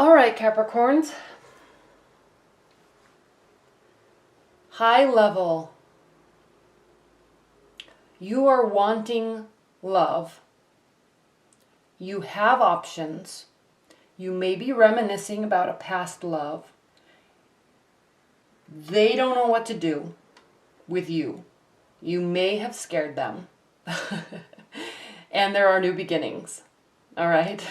All right, Capricorns. High level. You are wanting love. You have options. You may be reminiscing about a past love. They don't know what to do with you. You may have scared them. And there are new beginnings. All right.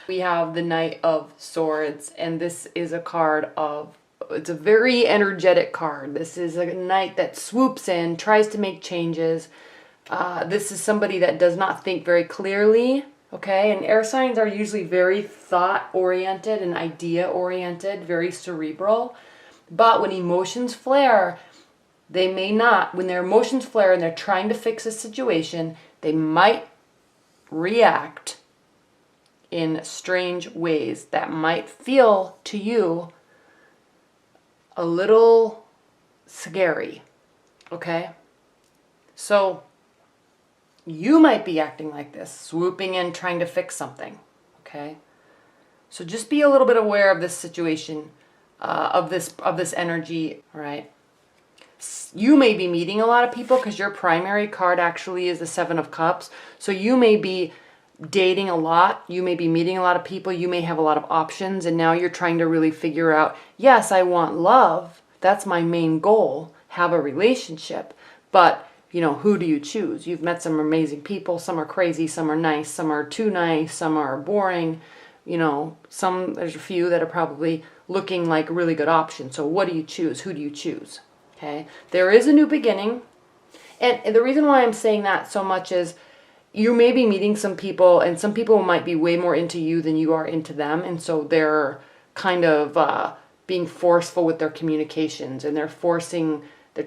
We have the Knight of Swords, and this is a card of, it's a very energetic card. This is a knight that swoops in, tries to make changes. This is somebody that does not think very clearly, okay? And air signs are usually very thought-oriented and idea-oriented, very cerebral. But when emotions flare, they may not. When their emotions flare and they're trying to fix a situation, they might react in strange ways that might feel to you a little scary, okay? So you might be acting like this, swooping in, trying to fix something, okay? So just be a little bit aware of this situation, of this energy, all right? You may be meeting a lot of people because your primary card actually is the Seven of Cups. So you may be dating a lot. You may be meeting a lot of people. You may have a lot of options. And now you're trying to really figure out, yes, I want love. That's my main goal. Have a relationship. But, you know, who do you choose? You've met some amazing people. Some are crazy. Some are nice. Some are too nice. Some are boring. You know, there's a few that are probably looking like really good options. So what do you choose? Who do you choose? Okay, there is a new beginning. And the reason why I'm saying that so much is you may be meeting some people, and some people might be way more into you than you are into them. And so they're kind of being forceful with their communications, and they're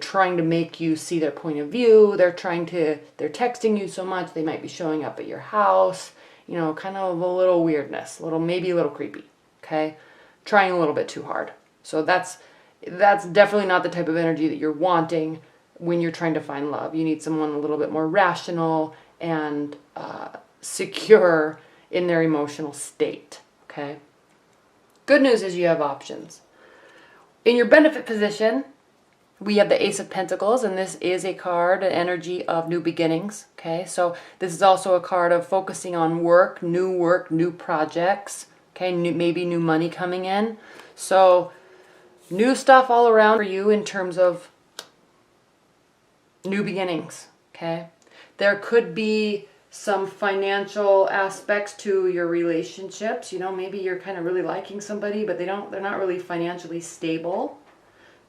trying to make you see their point of view. They're texting you so much, they might be showing up at your house, you know, kind of a little weirdness, maybe a little creepy, okay? Trying a little bit too hard. So that's definitely not the type of energy that you're wanting when you're trying to find love. You need someone a little bit more rational and secure in their emotional state, okay? Good news is you have options. In your benefit position, we have the Ace of Pentacles, and this is a card, an energy of new beginnings, okay? So this is also a card of focusing on work, new projects, okay? Maybe new money coming in. So new stuff all around for you in terms of new beginnings, okay? There could be some financial aspects to your relationships. You know, maybe you're kind of really liking somebody, but they're not really financially stable,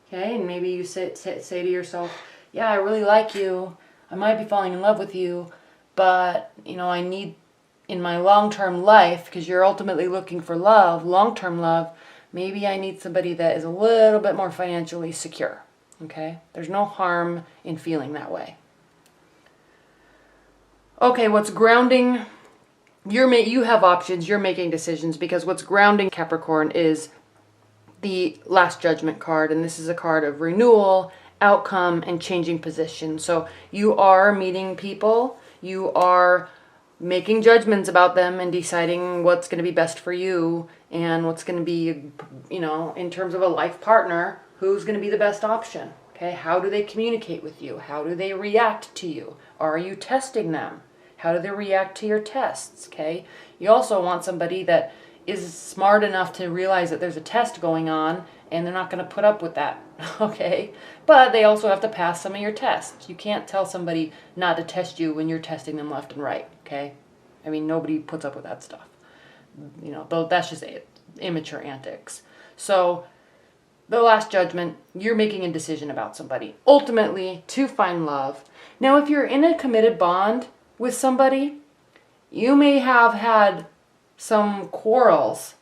okay? And maybe you say to yourself, yeah, I really like you. I might be falling in love with you, but, you know, I need in my long-term life, because you're ultimately looking for love, long-term love, maybe I need somebody that is a little bit more financially secure, okay? There's no harm in feeling that way. Okay, what's grounding? You have options, you're making decisions, because what's grounding Capricorn is the Last Judgment card, and this is a card of renewal, outcome, and changing position. So you are meeting people, you are making judgments about them and deciding what's going to be best for you and what's going to be, you know, in terms of a life partner, who's going to be the best option, okay? How do they communicate with you? How do they react to you? Are you testing them? How do they react to your tests, okay? You also want somebody that is smart enough to realize that there's a test going on and they're not going to put up with that, okay? But they also have to pass some of your tests. You can't tell somebody not to test you when you're testing them left and right, okay? I mean, nobody puts up with that stuff. You know, though that's just immature antics. So the Last Judgment, you're making a decision about somebody, ultimately to find love. Now, if you're in a committed bond with somebody, you may have had some quarrels,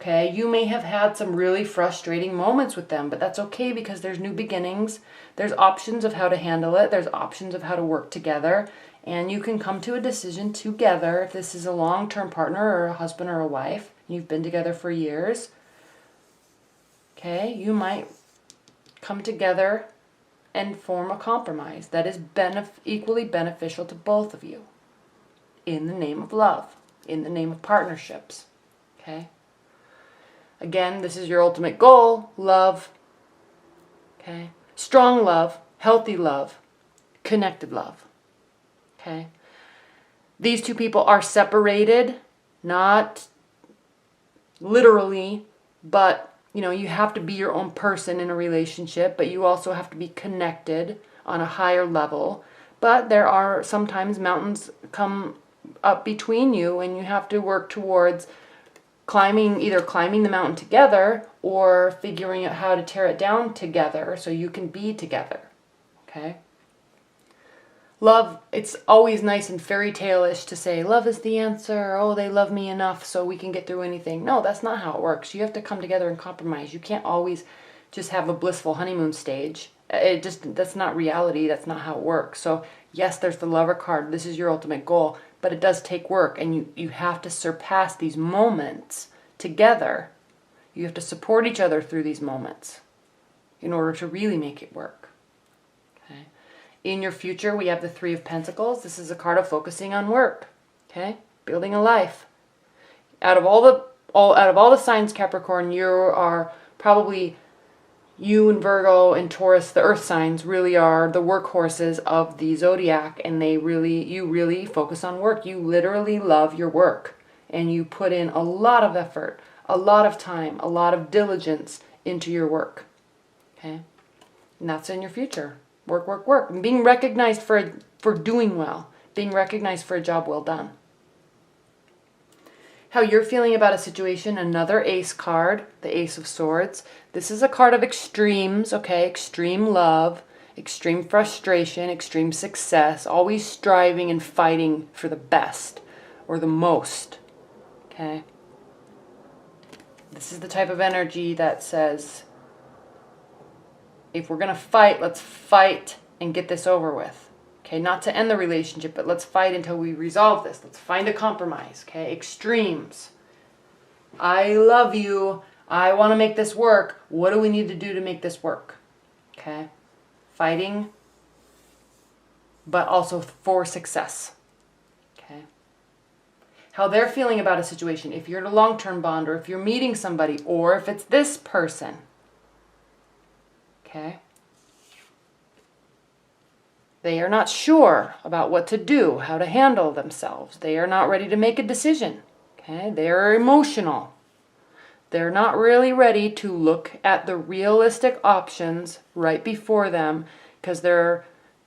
okay? You may have had some really frustrating moments with them, but that's okay because there's new beginnings. There's options of how to handle it. There's options of how to work together, and you can come to a decision together. If this is a long-term partner or a husband or a wife, you've been together for years, okay? You might come together and form a compromise that is equally beneficial to both of you in the name of love, in the name of partnerships, okay? Again, this is your ultimate goal, love. Okay? Strong love, healthy love, connected love. Okay? These two people are separated, not literally, but you know, you have to be your own person in a relationship, but you also have to be connected on a higher level. But there are sometimes mountains come up between you, and you have to work towards either climbing the mountain together or figuring out how to tear it down together so you can be together. Okay? Love, it's always nice and fairy tale-ish to say, love is the answer. Oh, they love me enough so we can get through anything. No, that's not how it works. You have to come together and compromise. You can't always just have a blissful honeymoon stage. That's not reality. That's not how it works. So yes, there's the Lover card. This is your ultimate goal, but it does take work, and you have to surpass these moments together. You have to support each other through these moments in order to really make it work. Okay. In your future, we have the Three of Pentacles. This is a card of focusing on work. Okay, building a life. Out of all the signs, Capricorn, you are probably, you and Virgo and Taurus, the earth signs, really are the workhorses of the zodiac, and you really focus on work. You literally love your work, and you put in a lot of effort, a lot of time, a lot of diligence into your work. Okay, and that's in your future. Work, work, work. And being recognized for doing well, being recognized for a job well done. How you're feeling about a situation, another ace card, the Ace of Swords. This is a card of extremes, okay? Extreme love, extreme frustration, extreme success, always striving and fighting for the best or the most, okay? This is the type of energy that says, if we're going to fight, let's fight and get this over with. Okay, not to end the relationship, but let's fight until we resolve this. Let's find a compromise, okay? Extremes. I love you. I want to make this work. What do we need to do to make this work? Okay? Fighting, but also for success. Okay? How they're feeling about a situation, if you're in a long-term bond, or if you're meeting somebody, or if it's this person. Okay? They are not sure about what to do, how to handle themselves. They are not ready to make a decision. Okay? They are emotional. They're not really ready to look at the realistic options right before them because they're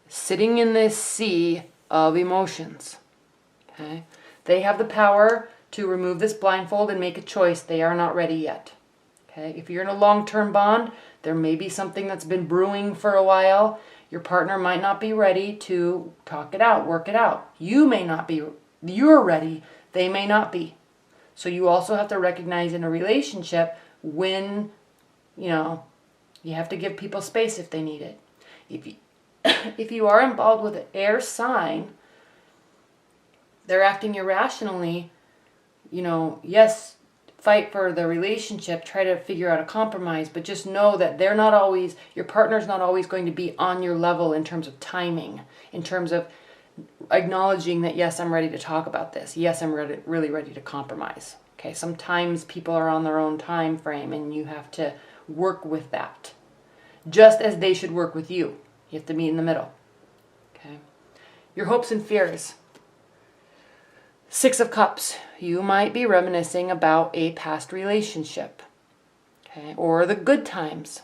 sitting in this sea of emotions. Okay? They have the power to remove this blindfold and make a choice. They are not ready yet. Okay? If you're in a long-term bond, there may be something that's been brewing for a while. Your partner might not be ready to talk it out, work it out. You may not be, you're ready, they may not be. So you also have to recognize in a relationship when, you have to give people space if they need it. If you are involved with an air sign, they're acting irrationally, yes, fight for the relationship, try to figure out a compromise, but just know that your partner's not always going to be on your level in terms of timing, in terms of acknowledging that, yes, I'm ready to talk about this. Yes, I'm really ready to compromise. Okay, sometimes people are on their own time frame and you have to work with that. Just as they should work with you. You have to meet in the middle. Okay. Your hopes and fears. Six of Cups. You might be reminiscing about a past relationship. Okay, or the good times.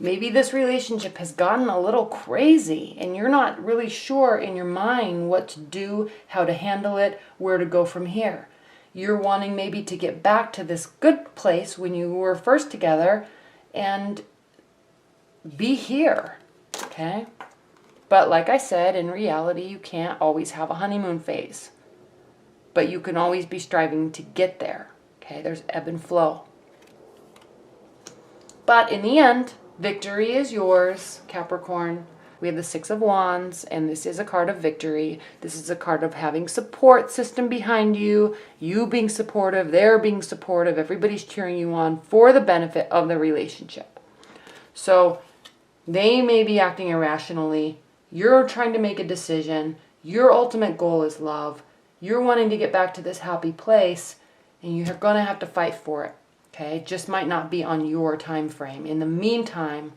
Maybe this relationship has gotten a little crazy and you're not really sure in your mind what to do, how to handle it, where to go from here. You're wanting maybe to get back to this good place when you were first together and be here, okay? But like I said, in reality, you can't always have a honeymoon phase. But you can always be striving to get there, okay? There's ebb and flow. But in the end, victory is yours, Capricorn. We have the Six of Wands, and this is a card of victory. This is a card of having support system behind you, you being supportive, they're being supportive, everybody's cheering you on for the benefit of the relationship. So they may be acting irrationally. You're trying to make a decision. Your ultimate goal is love. You're wanting to get back to this happy place, and you're going to have to fight for it. Okay, it just might not be on your time frame. In the meantime,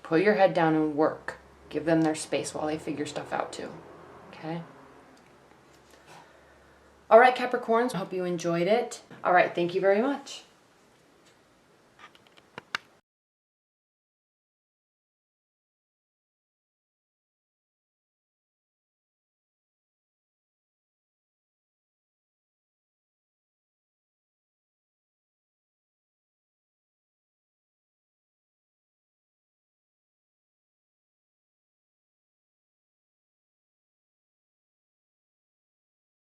put your head down and work. Give them their space while they figure stuff out too. Okay? All right, Capricorns, I hope you enjoyed it. All right, thank you very much.